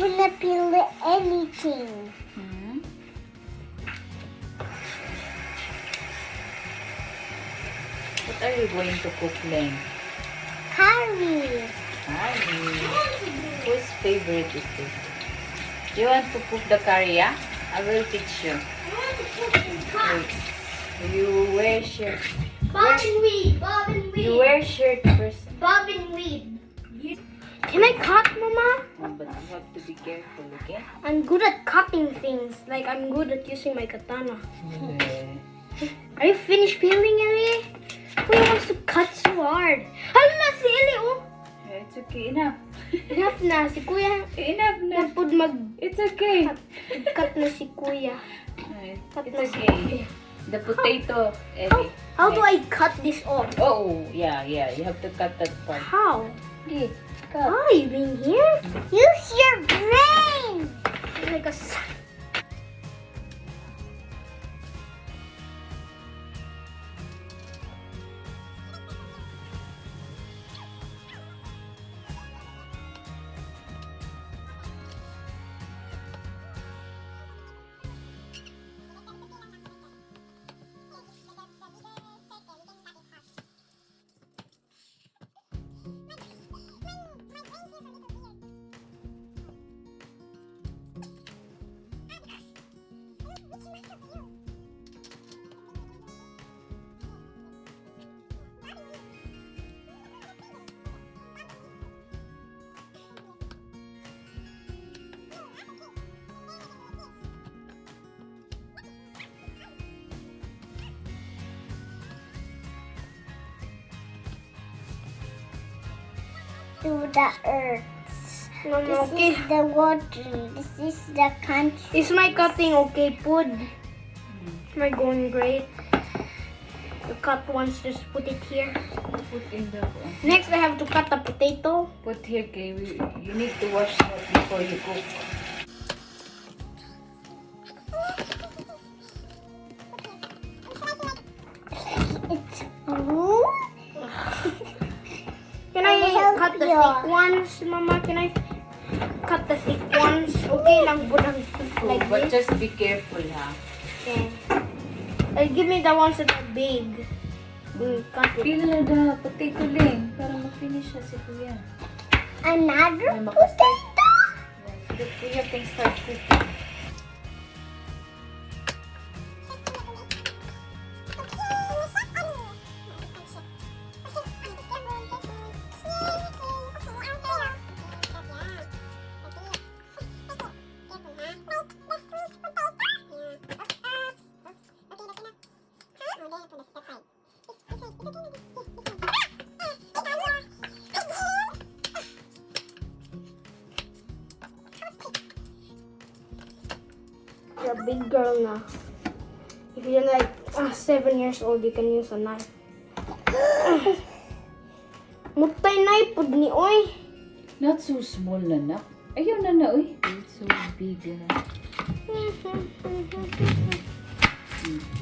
cannot peel anything. What are you going to cook, Ling? Curry. Curry. Whose favorite is this? You want to cook the curry, yeah? I will teach you. I want to cook in cup. Wait. You wear shirt. Bob and weed. Bob and weed. You wear shirt first. Bob and weed. Can I cut, Mama? Oh, but you have to be careful, okay? I'm good at cutting things. Like I'm good at using my katana. Are you finished peeling, Ellie? Who wants to cut so hard? Hala si Ellie, oh. It's okay, enough. Enough na. Si Kuya. Enough na. Napod mag... It's okay. Cut na si Kuya. Cut It's na si okay. Kuya. The potato, Ellie. How do I cut this off? Oh, yeah. You have to cut that part. How? Okay, cut. Oh, you mean here? Use your brain! Like a... To the earth. Mama, This okay. is the water. This is the country. Is my cutting okay, Pud? Am I going great? The cut once, just put it here. Put in the... Next, I have to cut the potato. Put here, okay? You need to wash that before you cook. It's blue. Can I help cut the you. thick ones, Mama? Can I cut the thick ones? Okay lang, budang like But this. just be careful, ha? Okay. Give me the ones that are big. Cut it. Peel na the potato din para ma-finish na si Kuya. Another May makastart. potato. Yes, the Kuya can start cooking. You're a big girl now. If you're like 7 years old, you can use a knife. Mutay na ipod ni oy. Not so small na na. Ayaw na uy. It's so big na.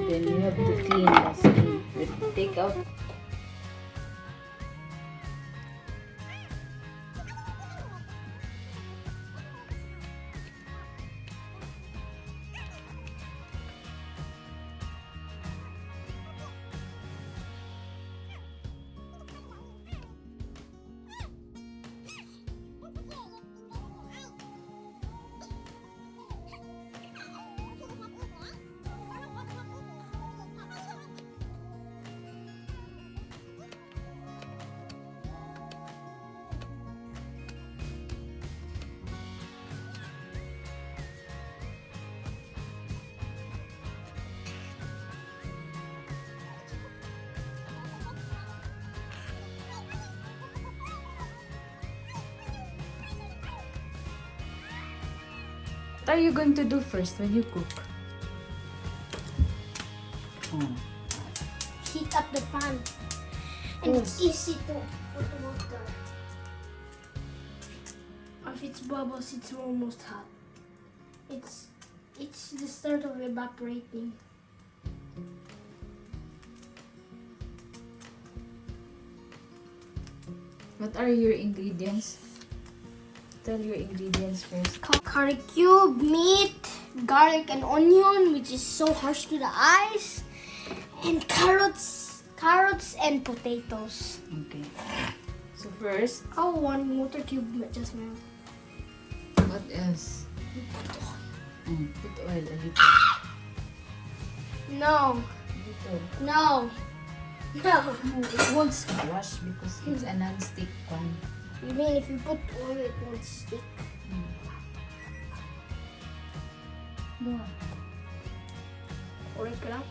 Then you have to clean the skin. Take out. What are you going to do first when you cook? Heat up the pan. And it's easy to put water. If it's bubbles, it's almost hot. It's the start of evaporating. What are your ingredients? tell your ingredients first. Curry cube, meat, garlic and onion, which is so harsh to the eyes, and carrots and potatoes. Okay. So first, Oh, one water cube just melt. what else? Put oil a little. No, Little. no, no. No, it won't squash because it's a non-stick pan. You mean if you put oil, it won't stick? More. Oil ka lang?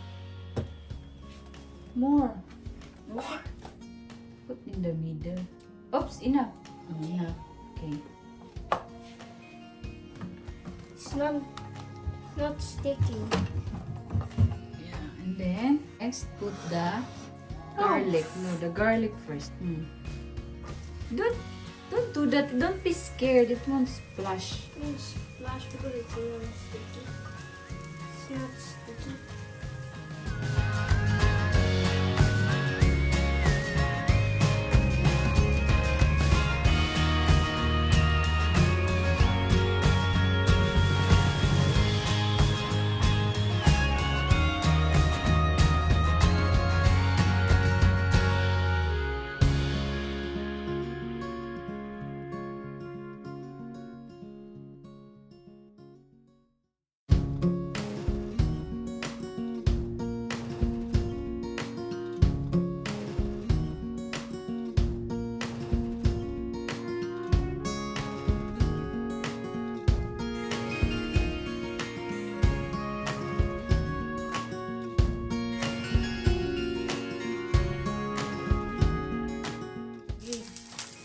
More. More. Put in the middle. Oops, enough. Enough. Okay. It's not sticking. Yeah. And then, next, put the garlic. No, the garlic first. Don't do that. Don't be scared. It won't splash. It's splash because it's not sticky. It's not sticky.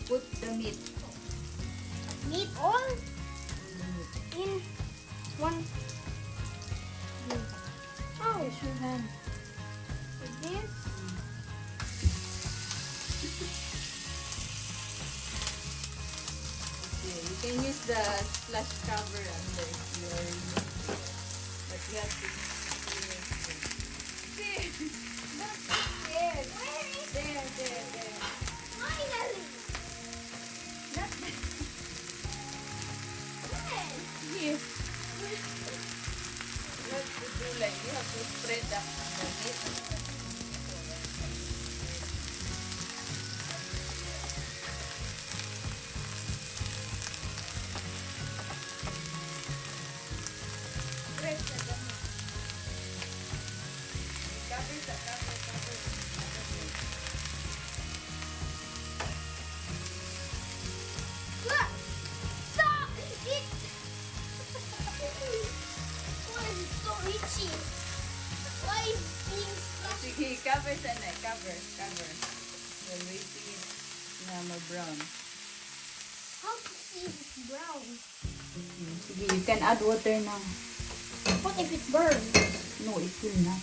Put the meat. Meat all in one. Oh, Use your hand. like this. Okay, you can use the splash cover under your. But you have to. See, don't be scared. There. Finally. Not here. You have to do like you have to spread up the meat. Spread the meat. Cover. Look. Stop it. Why is it so itchy? Why is it being splashed? Sige, cover sana. Cover. We're waiting it na mag-brown. How to see if it's brown? Sige, you can add water now. What if it burns? No, it will not.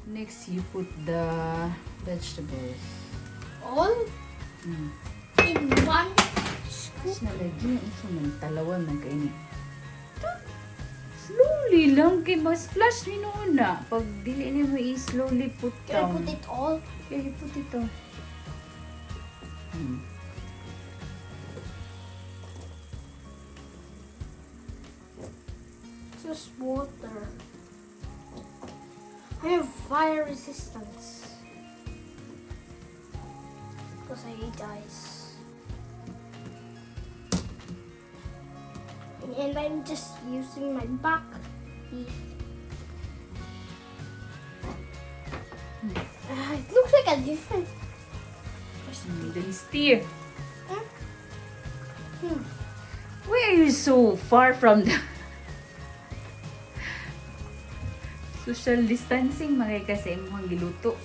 Next, you put the vegetables. All Mm. in one scoop. Tapos nalagyan ito ng talawan ng kainin. Slowly lang kay mas-splash ni Nona. Pag dili niya mo i-slowly put Can I down. put it all? Yeah, you put it on. Just water. I have fire resistance. Because I hate ice. And I'm just using my back teeth. It looks like a different Then stir. Hmm. Why are you so far from the social distancing? Magay kasi imong giluto.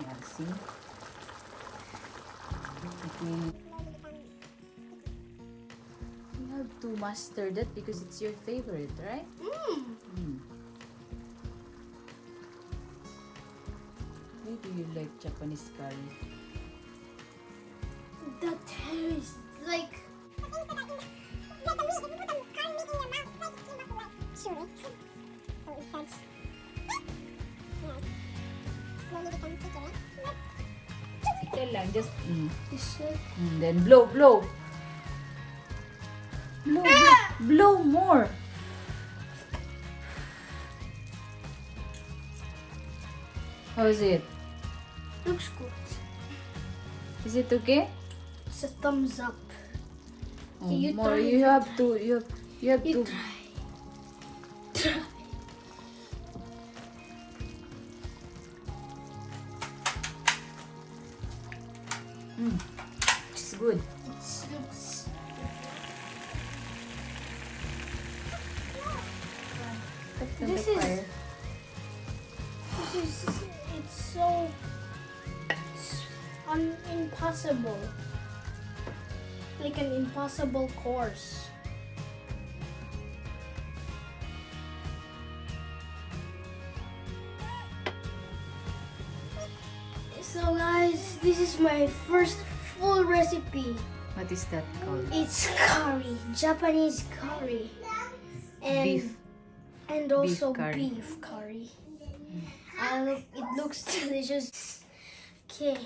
Yeah, see? Okay. to master that because it's your favorite, right? Mm. Why do you like Japanese curry? The taste, like. Ito lang, just Is it? then blow. Blow more. How is it? Looks good. Is it okay? It's a thumbs up. Oh, you more. try You it. have to. You have You to. try. Try. It's good. It looks. This is. It's so. It's impossible. Like an impossible course. So guys, this is my first full recipe. What is that called? It's curry, Japanese curry, and Beef. and also curry. beef curry. It looks delicious. Okay.